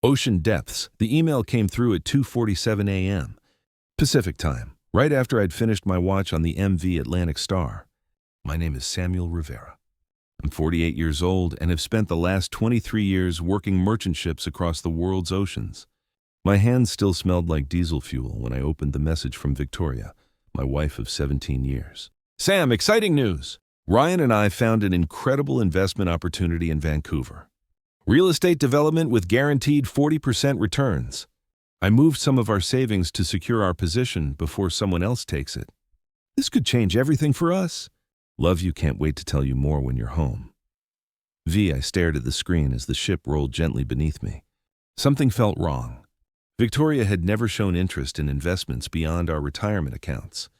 Ocean depths. The email came through at 2:47 a.m. Pacific time, right after I'd finished my watch on the MV Atlantic Star. My name is Samuel Rivera. I'm 48 years old and have spent the last 23 years working merchant ships across the world's oceans. My hands still smelled like diesel fuel when I opened the message from Victoria, my wife of 17 years. Sam, exciting news! Ryan and I found an incredible investment opportunity in Vancouver. Real estate development with guaranteed 40% returns. I moved some of our savings to secure our position before someone else takes it. This could change everything for us. Love you, can't wait to tell you more when you're home. V, I stared at the screen as the ship rolled gently beneath me. Something felt wrong. Victoria had never shown interest in investments beyond our retirement accounts.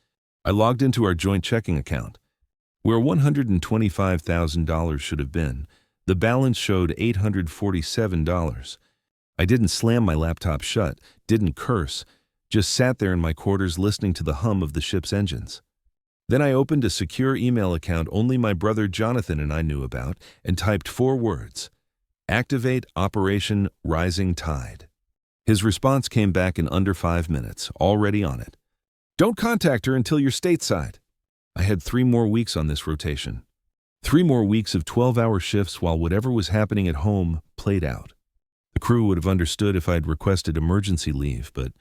I logged into our joint checking account. Where $125,000 should have been, the balance showed $847. I didn't slam my laptop shut, didn't curse, just sat there in my quarters listening to the hum of the ship's engines. Then I opened a secure email account only my brother Jonathan and I knew about and typed 4 words: Activate Operation Rising Tide. His response came back in under 5 minutes, already on it. Don't contact her until you're stateside. I had 3 more weeks on this rotation. 3 more weeks of 12-hour shifts while whatever was happening at home played out. The crew would have understood if I'd requested emergency leave, but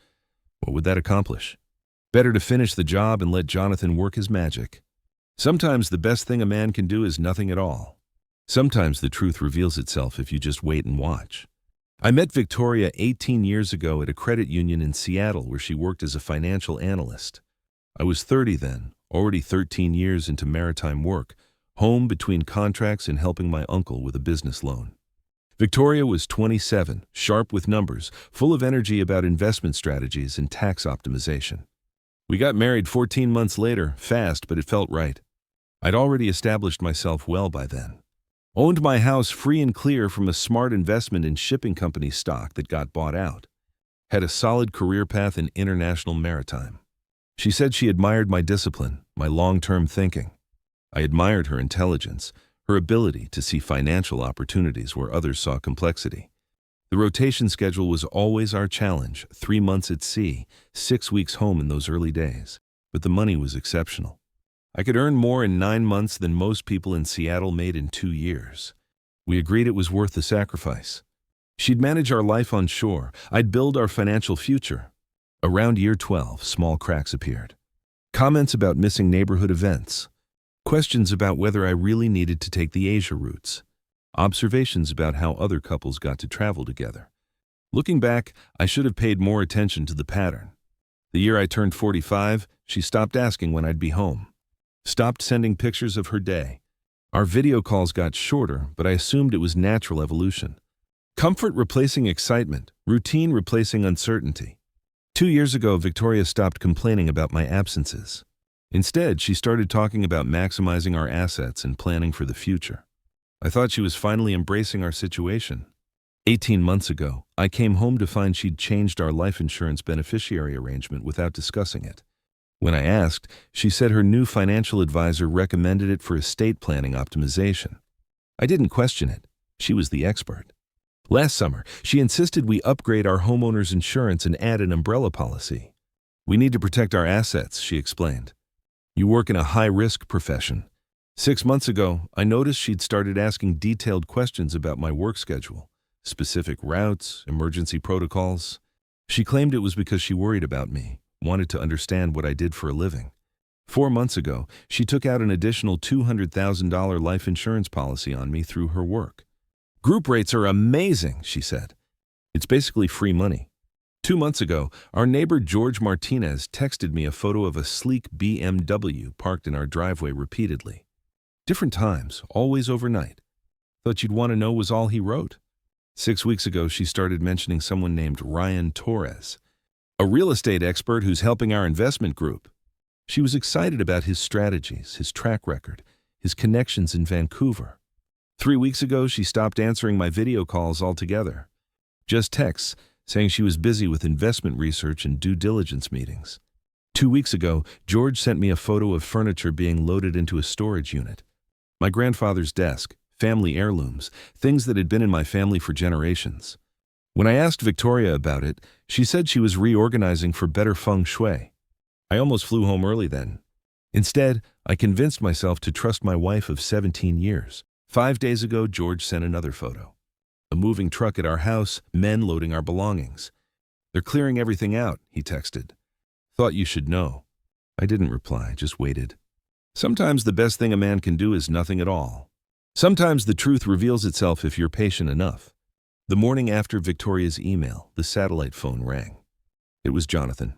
what would that accomplish? Better to finish the job and let Jonathan work his magic. Sometimes the best thing a man can do is nothing at all. Sometimes the truth reveals itself if you just wait and watch. I met Victoria 18 years ago at a credit union in Seattle where she worked as a financial analyst. I was 30 then, already 13 years into maritime work, home between contracts and helping my uncle with a business loan. Victoria was 27, sharp with numbers, full of energy about investment strategies and tax optimization. We got married 14 months later, fast, but it felt right. I'd already established myself well by then. Owned my house free and clear from a smart investment in shipping company stock that got bought out. Had a solid career path in international maritime. She said she admired my discipline, my long-term thinking. I admired her intelligence, her ability to see financial opportunities where others saw complexity. The rotation schedule was always our challenge, 3 months at sea, 6 weeks home in those early days. But the money was exceptional. I could earn more in 9 months than most people in Seattle made in 2 years. We agreed it was worth the sacrifice. She'd manage our life on shore. I'd build our financial future. Around year 12, small cracks appeared. Comments about missing neighborhood events. Questions about whether I really needed to take the Asia routes. Observations about how other couples got to travel together. Looking back, I should have paid more attention to the pattern. The year I turned 45, she stopped asking when I'd be home. Stopped sending pictures of her day. Our video calls got shorter, but I assumed it was natural evolution. Comfort replacing excitement, routine replacing uncertainty. 2 years ago, Victoria stopped complaining about my absences. Instead, she started talking about maximizing our assets and planning for the future. I thought she was finally embracing our situation. 18 months ago, I came home to find she'd changed our life insurance beneficiary arrangement without discussing it. When I asked, she said her new financial advisor recommended it for estate planning optimization. I didn't question it. She was the expert. Last summer, she insisted we upgrade our homeowner's insurance and add an umbrella policy. We need to protect our assets, she explained. You work in a high-risk profession. 6 months ago, I noticed she'd started asking detailed questions about my work schedule, specific routes, emergency protocols. She claimed it was because she worried about me, wanted to understand what I did for a living. 4 months ago, she took out an additional $200,000 life insurance policy on me through her work. Group rates are amazing, she said. It's basically free money. 2 months ago, our neighbor George Martinez texted me a photo of a sleek BMW parked in our driveway repeatedly. Different times, always overnight. Thought you'd want to know was all he wrote. 6 weeks ago, she started mentioning someone named Ryan Torres, a real estate expert who's helping our investment group. She was excited about his strategies, his track record, his connections in Vancouver. 3 weeks ago, she stopped answering my video calls altogether. Just texts, saying she was busy with investment research and due diligence meetings. 2 weeks ago, George sent me a photo of furniture being loaded into a storage unit. My grandfather's desk, family heirlooms, things that had been in my family for generations. When I asked Victoria about it, she said she was reorganizing for better feng shui. I almost flew home early then. Instead, I convinced myself to trust my wife of 17 years. 5 days ago, George sent another photo. A moving truck at our house, men loading our belongings. "They're clearing everything out," he texted. "Thought you should know." I didn't reply, just waited. Sometimes the best thing a man can do is nothing at all. Sometimes the truth reveals itself if you're patient enough. The morning after Victoria's email, the satellite phone rang. It was Jonathan.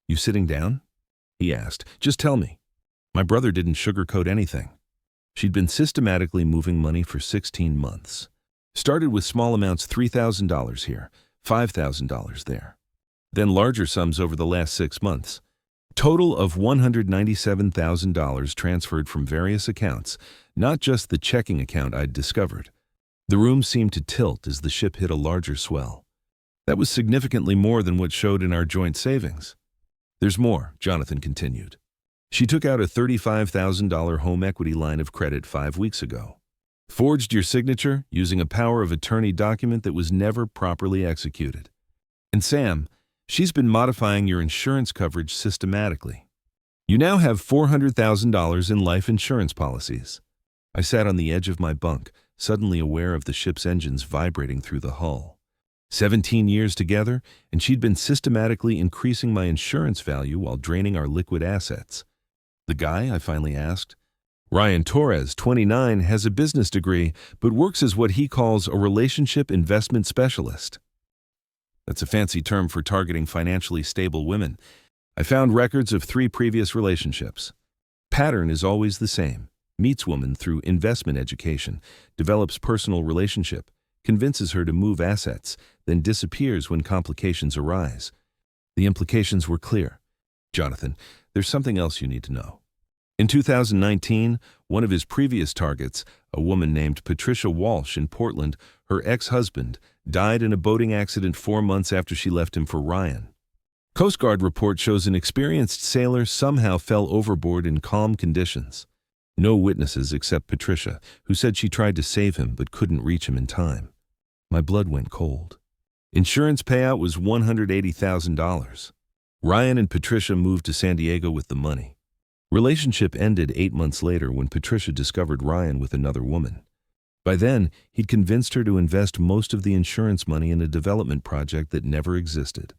"You sitting down?" he asked. "Just tell me." My brother didn't sugarcoat anything. She'd been systematically moving money for 16 months. Started with small amounts, $3,000 here, $5,000 there. Then larger sums over the last 6 months. Total of $197,000 transferred from various accounts, not just the checking account I'd discovered. The room seemed to tilt as the ship hit a larger swell. That was significantly more than what showed in our joint savings. "There's more," Jonathan continued. "She took out a $35,000 home equity line of credit 5 weeks ago. Forged your signature using a power of attorney document that was never properly executed. And Sam, she's been modifying your insurance coverage systematically. You now have $400,000 in life insurance policies." I sat on the edge of my bunk, suddenly aware of the ship's engines vibrating through the hull. 17 years together, and she'd been systematically increasing my insurance value while draining our liquid assets. "The guy?" I finally asked. "Ryan Torres, 29, has a business degree, but works as what he calls a relationship investment specialist. That's a fancy term for targeting financially stable women. I found records of 3 previous relationships. Pattern is always the same. Meets woman through investment education, develops personal relationship, convinces her to move assets, then disappears when complications arise." The implications were clear. "Jonathan, there's something else you need to know." In 2019, one of his previous targets, a woman named Patricia Walsh in Portland, her ex-husband, died in a boating accident 4 months after she left him for Ryan. Coast Guard report shows an experienced sailor somehow fell overboard in calm conditions. No witnesses except Patricia, who said she tried to save him but couldn't reach him in time. My blood went cold. Insurance payout was $180,000. Ryan and Patricia moved to San Diego with the money. Relationship ended 8 months later when Patricia discovered Ryan with another woman. By then, he'd convinced her to invest most of the insurance money in a development project that never existed.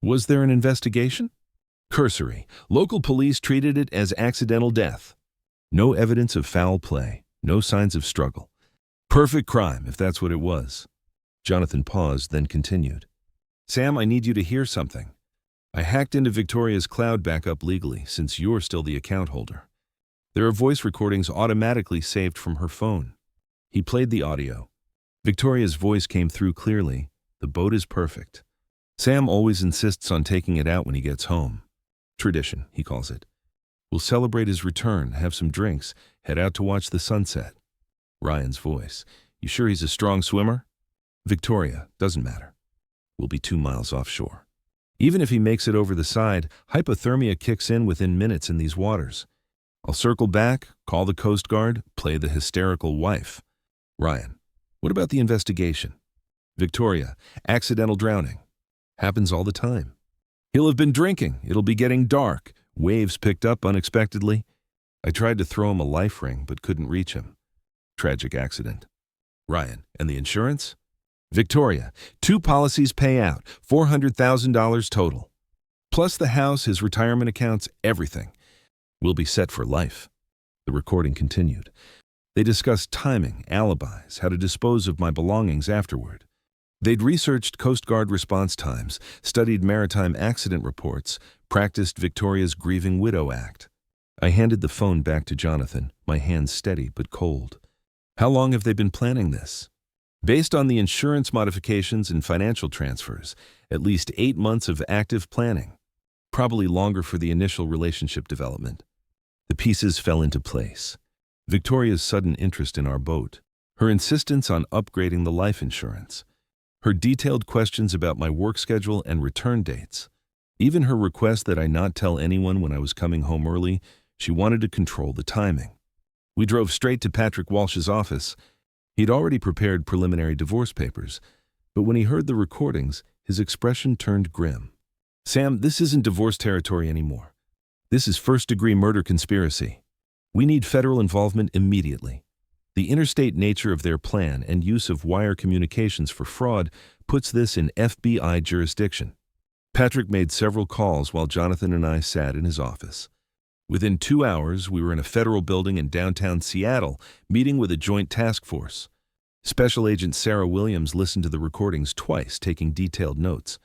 Was there an investigation? Cursory. Local police treated it as accidental death. No evidence of foul play, no signs of struggle. Perfect crime, if that's what it was. Jonathan paused, then continued. "Sam, I need you to hear something. I hacked into Victoria's cloud backup legally, since you're still the account holder. There are voice recordings automatically saved from her phone." He played the audio. Victoria's voice came through clearly. "The boat is perfect. Sam always insists on taking it out when he gets home. Tradition, he calls it. We'll celebrate his return, have some drinks, head out to watch the sunset." Ryan's voice. "You sure he's a strong swimmer?" Victoria, "Doesn't matter. We'll be 2 miles offshore. Even if he makes it over the side, hypothermia kicks in within minutes in these waters. I'll circle back, call the Coast Guard, play the hysterical wife." Ryan, "What about the investigation?" Victoria, "Accidental drowning. Happens all the time. He'll have been drinking. It'll be getting dark. Waves picked up unexpectedly. I tried to throw him a life ring, but couldn't reach him. Tragic accident." Ryan, "And the insurance?" Victoria, 2 policies pay out, $400,000 total. Plus the house, his retirement accounts, everything. We'll be set for life." The recording continued. They discussed timing, alibis, how to dispose of my belongings afterward. They'd researched Coast Guard response times, studied maritime accident reports, practiced Victoria's Grieving Widow Act. I handed the phone back to Jonathan, my hands steady but cold. "How long have they been planning this?" Based on the insurance modifications and financial transfers, at least 8 months of active planning. Probably longer for the initial relationship development. The pieces fell into place. Victoria's sudden interest in our boat, her insistence on upgrading the life insurance, her detailed questions about my work schedule and return dates, even her request that I not tell anyone when I was coming home early. She wanted to control the timing. We drove straight to Patrick Walsh's office. He'd already prepared preliminary divorce papers. But when he heard the recordings, his expression turned grim. "Sam, this isn't divorce territory anymore. This is first-degree murder conspiracy. We need federal involvement immediately. The interstate nature of their plan and use of wire communications for fraud puts this in FBI jurisdiction." Patrick made several calls while Jonathan and I sat in his office. Within 2 hours, we were in a federal building in downtown Seattle, meeting with a joint task force. Special Agent Sarah Williams listened to the recordings twice, taking detailed notes.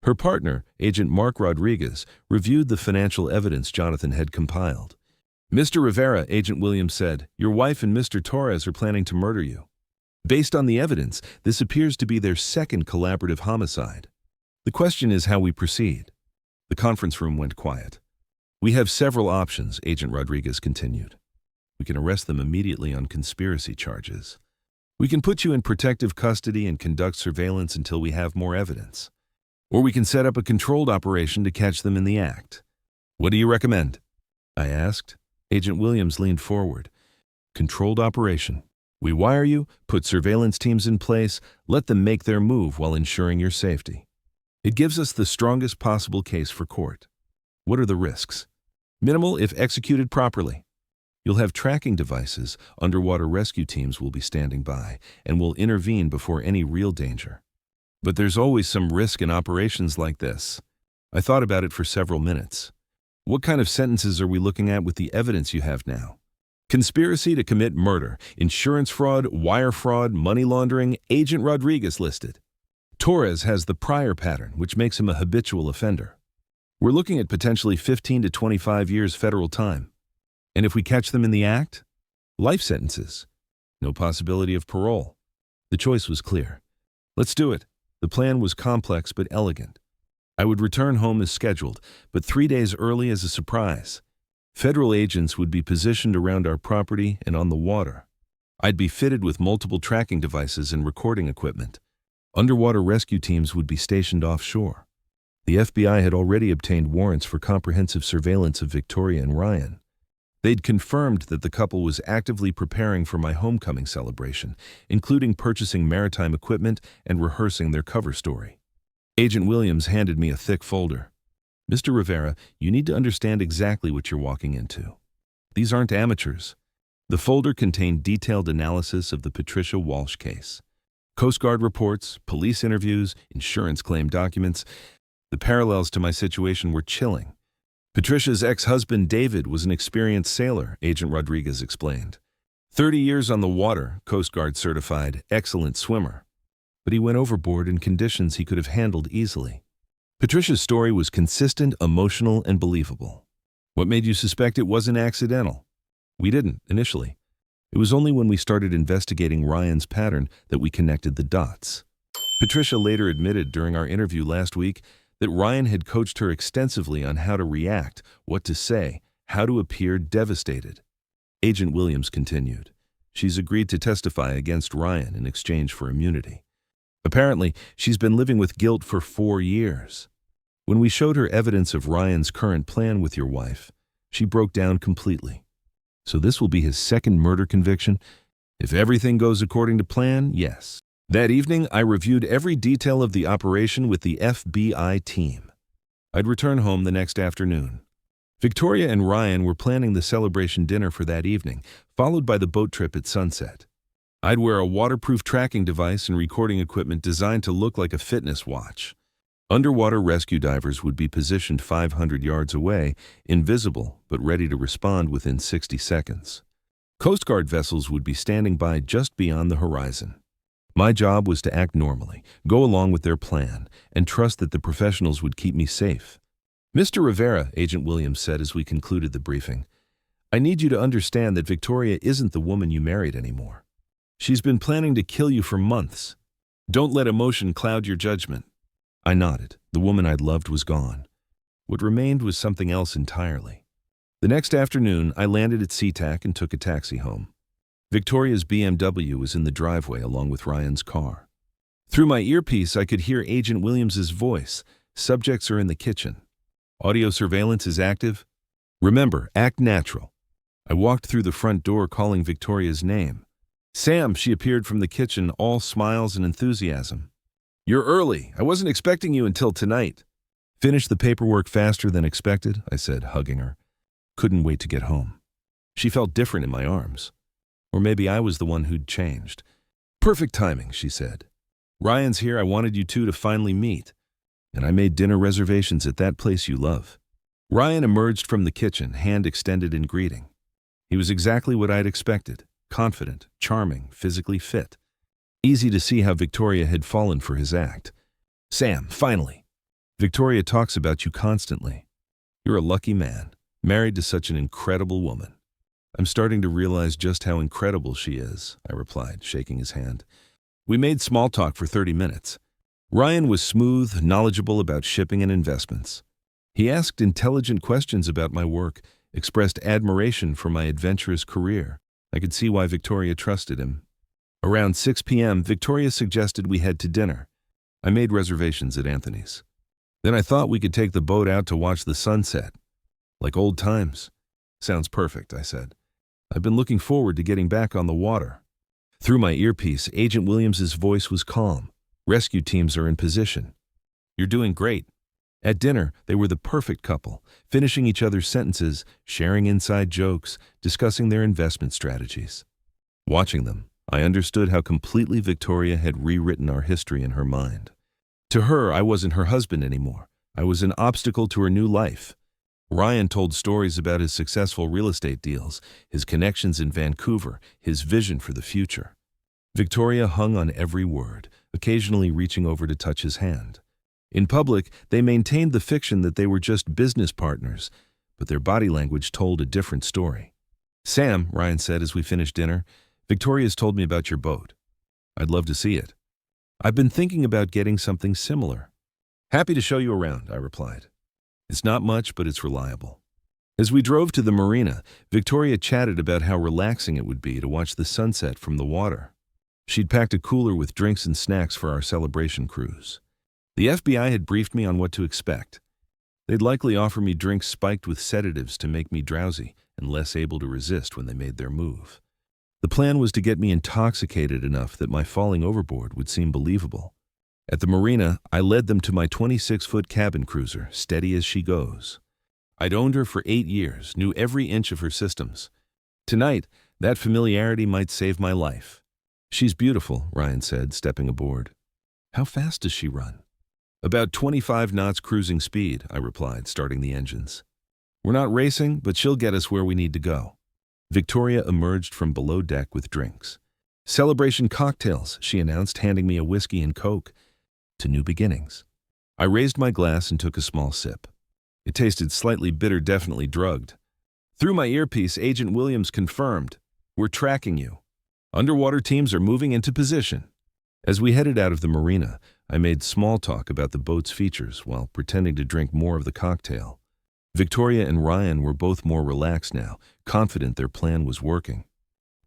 Her partner, Agent Mark Rodriguez, reviewed the financial evidence Jonathan had compiled. "Mr. Rivera," Agent Williams said, "your wife and Mr. Torres are planning to murder you. Based on the evidence, this appears to be their second collaborative homicide. The question is how we proceed." The conference room went quiet. "We have several options," Agent Rodriguez continued. "We can arrest them immediately on conspiracy charges. We can put you in protective custody and conduct surveillance until we have more evidence. Or we can set up a controlled operation to catch them in the act. What do you recommend?" I asked. Agent Williams leaned forward. "Controlled operation. We wire you, put surveillance teams in place, let them make their move while ensuring your safety. It gives us the strongest possible case for court. What are the risks? Minimal if executed properly. You'll have tracking devices, underwater rescue teams will be standing by, and will intervene before any real danger. But there's always some risk in operations like this." I thought about it for several minutes. "What kind of sentences are we looking at with the evidence you have now?" "Conspiracy to commit murder, insurance fraud, wire fraud, money laundering," Agent Rodriguez listed. "Torres has the prior pattern, which makes him a habitual offender. We're looking at potentially 15 to 25 years federal time. And if we catch them in the act, life sentences. No possibility of parole." The choice was clear. Let's do it. The plan was complex but elegant. I would return home as scheduled, but 3 days early as a surprise. Federal agents would be positioned around our property and on the water. I'd be fitted with multiple tracking devices and recording equipment. Underwater rescue teams would be stationed offshore. The FBI had already obtained warrants for comprehensive surveillance of Victoria and Ryan. They'd confirmed that the couple was actively preparing for my homecoming celebration, including purchasing maritime equipment and rehearsing their cover story. Agent Williams handed me a thick folder. "Mr. Rivera, you need to understand exactly what you're walking into. These aren't amateurs." The folder contained detailed analysis of the Patricia Walsh case. Coast Guard reports, police interviews, insurance claim documents. The parallels to my situation were chilling. Patricia's ex-husband David was an experienced sailor, Agent Rodriguez explained. 30 years on the water, Coast Guard certified, excellent swimmer. But he went overboard in conditions he could have handled easily. Patricia's story was consistent, emotional, and believable. What made you suspect it wasn't accidental? We didn't, initially. It was only when we started investigating Ryan's pattern that we connected the dots. Patricia later admitted during our interview last week that Ryan had coached her extensively on how to react, what to say, how to appear devastated. Agent Williams continued. She's agreed to testify against Ryan in exchange for immunity. Apparently, she's been living with guilt for 4 years. When we showed her evidence of Ryan's current plan with your wife, she broke down completely. So this will be his second murder conviction? If everything goes according to plan, yes. That evening, I reviewed every detail of the operation with the FBI team. I'd return home the next afternoon. Victoria and Ryan were planning the celebration dinner for that evening, followed by the boat trip at sunset. I'd wear a waterproof tracking device and recording equipment designed to look like a fitness watch. Underwater rescue divers would be positioned 500 yards away, invisible but ready to respond within 60 seconds. Coast Guard vessels would be standing by just beyond the horizon. My job was to act normally, go along with their plan, and trust that the professionals would keep me safe. "Mr. Rivera," Agent Williams said as we concluded the briefing, "I need you to understand that Victoria isn't the woman you married anymore. She's been planning to kill you for months. Don't let emotion cloud your judgment." I nodded. The woman I'd loved was gone. What remained was something else entirely. The next afternoon, I landed at SeaTac and took a taxi home. Victoria's BMW was in the driveway along with Ryan's car. Through my earpiece, I could hear Agent Williams's voice. "Subjects are in the kitchen. Audio surveillance is active. Remember, act natural." I walked through the front door calling Victoria's name. "Sam," she appeared from the kitchen, all smiles and enthusiasm. You're early. I wasn't expecting you until tonight. Finished the paperwork faster than expected, I said, hugging her. Couldn't wait to get home. She felt different in my arms. Or maybe I was the one who'd changed. Perfect timing, she said. Ryan's here. I wanted you two to finally meet. And I made dinner reservations at that place you love. Ryan emerged from the kitchen, hand extended in greeting. He was exactly what I'd expected. Confident, charming, physically fit. Easy to see how Victoria had fallen for his act. Sam, finally. Victoria talks about you constantly. You're a lucky man, married to such an incredible woman. I'm starting to realize just how incredible she is, I replied, shaking his hand. We made small talk for 30 minutes. Ryan was smooth, knowledgeable about shipping and investments. He asked intelligent questions about my work, expressed admiration for my adventurous career. I could see why Victoria trusted him. Around 6 p.m., Victoria suggested we head to dinner. I made reservations at Anthony's. Then I thought we could take the boat out to watch the sunset. Like old times. Sounds perfect, I said. I've been looking forward to getting back on the water. Through my earpiece, Agent Williams's voice was calm. Rescue teams are in position. You're doing great. At dinner, they were the perfect couple, finishing each other's sentences, sharing inside jokes, discussing their investment strategies. Watching them, I understood how completely Victoria had rewritten our history in her mind. To her, I wasn't her husband anymore. I was an obstacle to her new life. Ryan told stories about his successful real estate deals, his connections in Vancouver, his vision for the future. Victoria hung on every word, occasionally reaching over to touch his hand. In public, they maintained the fiction that they were just business partners, but their body language told a different story. Sam, Ryan said as we finished dinner, Victoria's told me about your boat. I'd love to see it. I've been thinking about getting something similar. Happy to show you around, I replied. It's not much, but it's reliable. As we drove to the marina, Victoria chatted about how relaxing it would be to watch the sunset from the water. She'd packed a cooler with drinks and snacks for our celebration cruise. The FBI had briefed me on what to expect. They'd likely offer me drinks spiked with sedatives to make me drowsy and less able to resist when they made their move. The plan was to get me intoxicated enough that my falling overboard would seem believable. At the marina, I led them to my 26-foot cabin cruiser, steady as she goes. I'd owned her for 8 years, knew every inch of her systems. Tonight, that familiarity might save my life. She's beautiful, Ryan said, stepping aboard. How fast does she run? About 25 knots cruising speed, I replied, starting the engines. We're not racing, but she'll get us where we need to go. Victoria emerged from below deck with drinks. Celebration cocktails, she announced, handing me a whiskey and Coke. To new beginnings. I raised my glass and took a small sip. It tasted slightly bitter, definitely drugged. Through my earpiece, Agent Williams confirmed, "We're tracking you. Underwater teams are moving into position." As we headed out of the marina, I made small talk about the boat's features while pretending to drink more of the cocktail. Victoria and Ryan were both more relaxed now, confident their plan was working.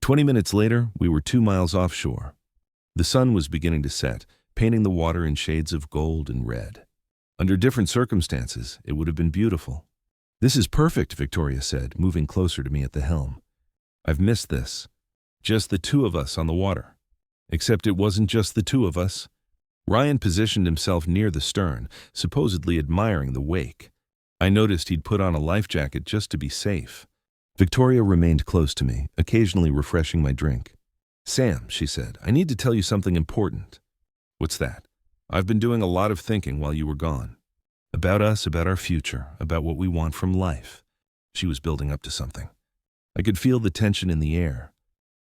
20 minutes later, we were 2 miles offshore. The sun was beginning to set, painting the water in shades of gold and red. Under different circumstances, it would have been beautiful. "This is perfect," Victoria said, moving closer to me at the helm. "I've missed this. Just the two of us on the water." Except it wasn't just the two of us. Ryan positioned himself near the stern, supposedly admiring the wake. I noticed he'd put on a life jacket just to be safe. Victoria remained close to me, occasionally refreshing my drink. "Sam," she said, "I need to tell you something important." "What's that?" "I've been doing a lot of thinking while you were gone. About us, about our future, about what we want from life." She was building up to something. I could feel the tension in the air.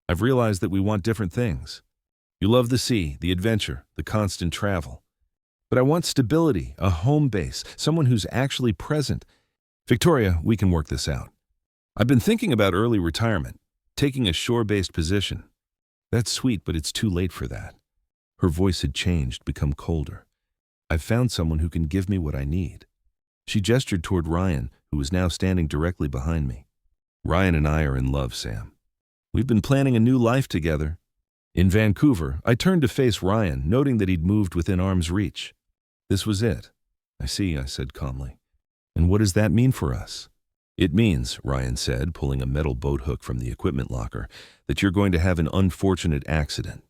"I've realized that we want different things. You love the sea, the adventure, the constant travel. But I want stability, a home base, someone who's actually present. Victoria, we can work this out. I've been thinking about early retirement, taking a shore-based position. That's sweet, but it's too late for that." Her voice had changed, become colder. "I've found someone who can give me what I need." She gestured toward Ryan, who was now standing directly behind me. "Ryan and I are in love, Sam. We've been planning a new life together." In Vancouver, I turned to face Ryan, noting that he'd moved within arm's reach. This was it. "I see," I said calmly. "And what does that mean for us?" "It means," Ryan said, pulling a metal boat hook from the equipment locker, "that you're going to have an unfortunate accident."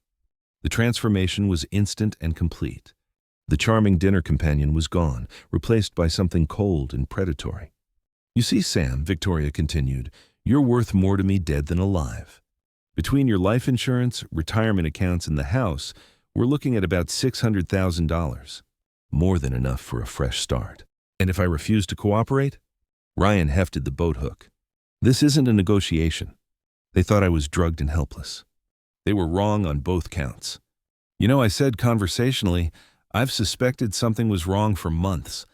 The transformation was instant and complete. The charming dinner companion was gone, replaced by something cold and predatory. "You see, Sam," Victoria continued, "you're worth more to me dead than alive. Between your life insurance, retirement accounts, and the house, we're looking at about $600,000. More than enough for a fresh start. And if I refuse to cooperate?" Ryan hefted the boat hook. "This isn't a negotiation." They thought I was drugged and helpless. They were wrong on both counts. "You know," I said conversationally, "I've suspected something was wrong for months.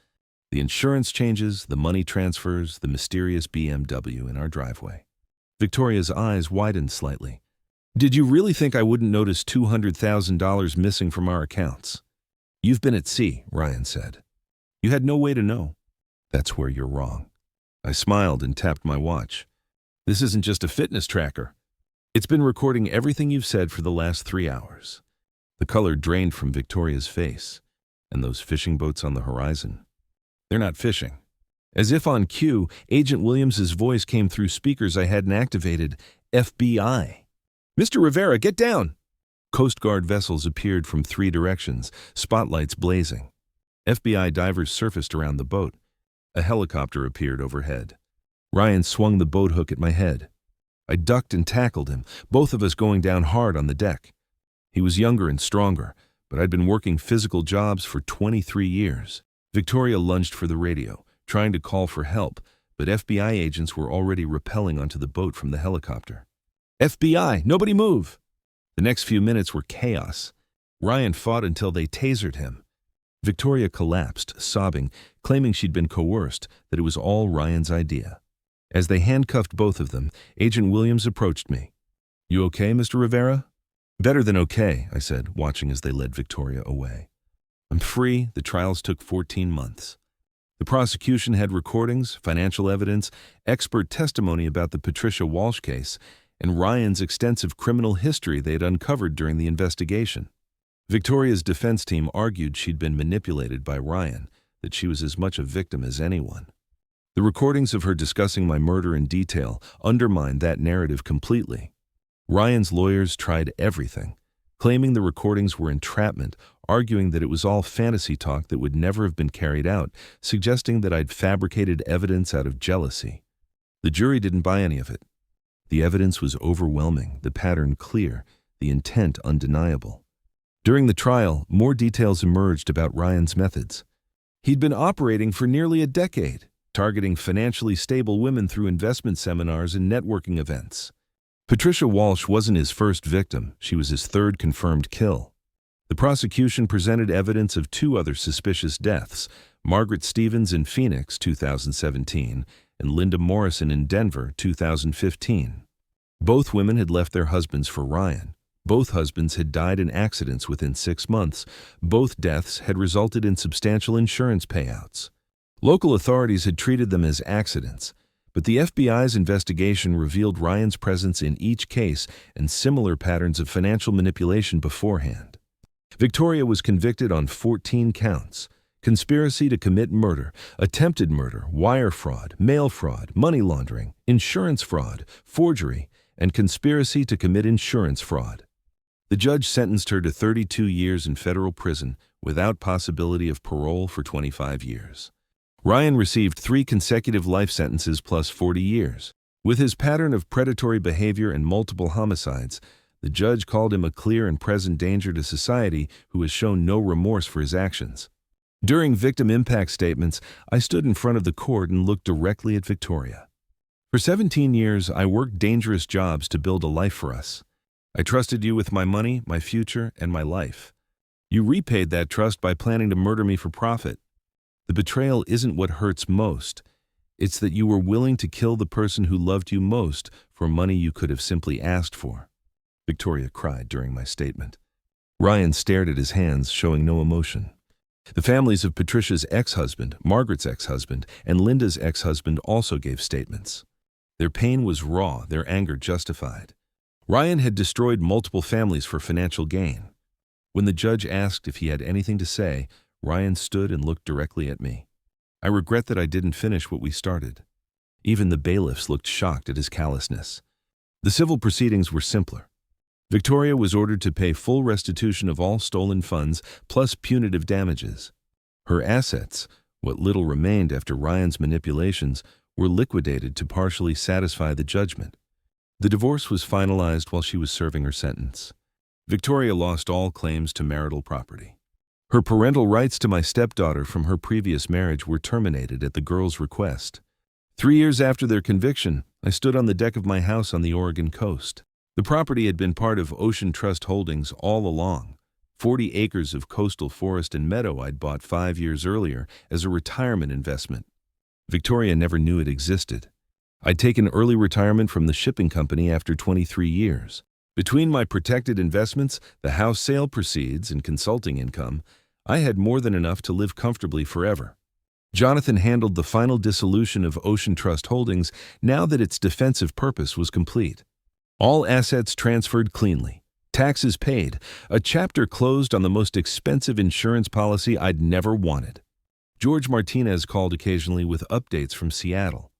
The insurance changes, the money transfers, the mysterious BMW in our driveway." Victoria's eyes widened slightly. "Did you really think I wouldn't notice $200,000 missing from our accounts?" "You've been at sea," Ryan said. "You had no way to know." "That's where you're wrong." I smiled and tapped my watch. "This isn't just a fitness tracker. It's been recording everything you've said for the last 3 hours." The color drained from Victoria's face. "And those fishing boats on the horizon? They're not fishing." As if on cue, Agent Williams's voice came through speakers I hadn't activated. "FBI. Mr. Rivera, get down!" Coast Guard vessels appeared from 3 directions, spotlights blazing. FBI divers surfaced around the boat. A helicopter appeared overhead. Ryan swung the boat hook at my head. I ducked and tackled him, both of us going down hard on the deck. He was younger and stronger, but I'd been working physical jobs for 23 years. Victoria lunged for the radio, trying to call for help, but FBI agents were already rappelling onto the boat from the helicopter. "FBI, nobody move!" The next few minutes were chaos. Ryan fought until they tasered him. Victoria collapsed, sobbing, claiming she'd been coerced, that it was all Ryan's idea. As they handcuffed both of them, Agent Williams approached me. "You okay, Mr. Rivera?" "Better than okay," I said, watching as they led Victoria away. "I'm free." The trials took 14 months. The prosecution had recordings, financial evidence, expert testimony about the Patricia Walsh case, and Ryan's extensive criminal history they had uncovered during the investigation. Victoria's defense team argued she'd been manipulated by Ryan, that she was as much a victim as anyone. The recordings of her discussing my murder in detail undermined that narrative completely. Ryan's lawyers tried everything, claiming the recordings were entrapment, arguing that it was all fantasy talk that would never have been carried out, suggesting that I'd fabricated evidence out of jealousy. The jury didn't buy any of it. The evidence was overwhelming, the pattern clear, the intent undeniable. During the trial, more details emerged about Ryan's methods. He'd been operating for nearly a decade, targeting financially stable women through investment seminars and networking events. Patricia Walsh wasn't his first victim, she was his 3rd confirmed kill. The prosecution presented evidence of 2 other suspicious deaths, Margaret Stevens in Phoenix, 2017, and Linda Morrison in Denver, 2015. Both women had left their husbands for Ryan. Both husbands had died in accidents within 6 months. Both deaths had resulted in substantial insurance payouts. Local authorities had treated them as accidents, but the FBI's investigation revealed Ryan's presence in each case and similar patterns of financial manipulation beforehand. Victoria was convicted on 14 counts: conspiracy to commit murder, attempted murder, wire fraud, mail fraud, money laundering, insurance fraud, forgery, and conspiracy to commit insurance fraud. The judge sentenced her to 32 years in federal prison without possibility of parole for 25 years. Ryan received 3 consecutive life sentences plus 40 years. With his pattern of predatory behavior and multiple homicides, the judge called him a clear and present danger to society who has shown no remorse for his actions. During victim impact statements, I stood in front of the court and looked directly at Victoria. "For 17 years, I worked dangerous jobs to build a life for us. I trusted you with my money, my future, and my life. You repaid that trust by planning to murder me for profit. The betrayal isn't what hurts most. It's that you were willing to kill the person who loved you most for money you could have simply asked for," Victoria cried during my statement. Ryan stared at his hands, showing no emotion. The families of Patricia's ex-husband, Margaret's ex-husband, and Linda's ex-husband also gave statements. Their pain was raw, their anger justified. Ryan had destroyed multiple families for financial gain. When the judge asked if he had anything to say, Ryan stood and looked directly at me. "I regret that I didn't finish what we started." Even the bailiffs looked shocked at his callousness. The civil proceedings were simpler. Victoria was ordered to pay full restitution of all stolen funds plus punitive damages. Her assets, what little remained after Ryan's manipulations, were liquidated to partially satisfy the judgment. The divorce was finalized while she was serving her sentence. Victoria lost all claims to marital property. Her parental rights to my stepdaughter from her previous marriage were terminated at the girl's request. 3 years after their conviction, I stood on the deck of my house on the Oregon coast. The property had been part of Ocean Trust Holdings all along. 40 acres of coastal forest and meadow I'd bought 5 years earlier as a retirement investment. Victoria never knew it existed. I'd taken early retirement from the shipping company after 23 years. Between my protected investments, the house sale proceeds, and consulting income, I had more than enough to live comfortably forever. Jonathan handled the final dissolution of Ocean Trust Holdings now that its defensive purpose was complete. All assets transferred cleanly, taxes paid, a chapter closed on the most expensive insurance policy I'd never wanted. George Martinez called occasionally with updates from Seattle.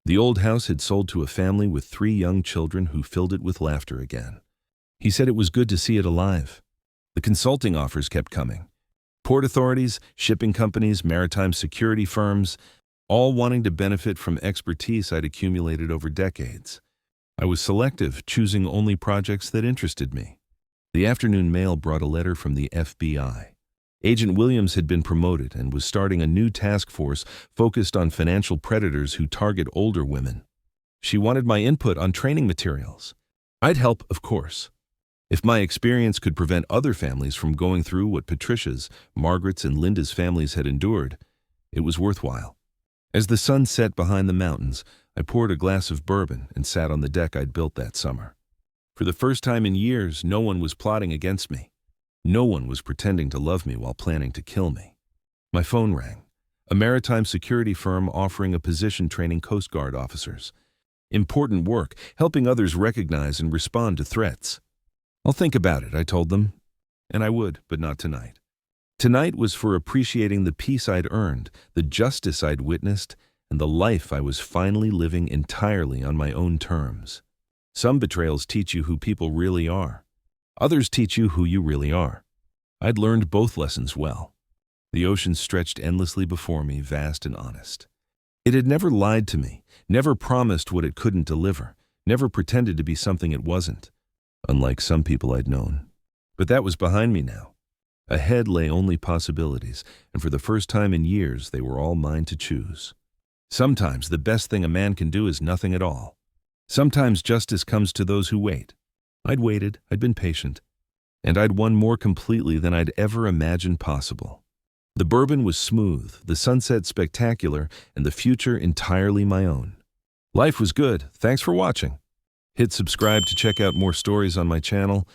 The old house had sold to a family with 3 young children who filled it with laughter again. He said it was good to see it alive. The consulting offers kept coming. Port authorities, shipping companies, maritime security firms, all wanting to benefit from expertise I'd accumulated over decades. I was selective, choosing only projects that interested me. The afternoon mail brought a letter from the FBI. Agent Williams had been promoted and was starting a new task force focused on financial predators who target older women. She wanted my input on training materials. I'd help, of course. If my experience could prevent other families from going through what Patricia's, Margaret's, and Linda's families had endured, it was worthwhile. As the sun set behind the mountains, I poured a glass of bourbon and sat on the deck I'd built that summer. For the first time in years, no one was plotting against me. No one was pretending to love me while planning to kill me. My phone rang. A maritime security firm offering a position training Coast Guard officers. Important work, helping others recognize and respond to threats. I'll think about it, I told them. And I would, but not tonight. Tonight was for appreciating the peace I'd earned, the justice I'd witnessed, and the life I was finally living entirely on my own terms. Some betrayals teach you who people really are. Others teach you who you really are. I'd learned both lessons well. The ocean stretched endlessly before me, vast and honest. It had never lied to me, never promised what it couldn't deliver, never pretended to be something it wasn't, unlike some people I'd known. But that was behind me now. Ahead lay only possibilities, and for the first time in years, they were all mine to choose. Sometimes the best thing a man can do is nothing at all. Sometimes justice comes to those who wait. I'd waited, I'd been patient, and I'd won more completely than I'd ever imagined possible. The bourbon was smooth, the sunset spectacular, and the future entirely my own. Life was good. Thanks for watching. Hit subscribe to check out more stories on my channel,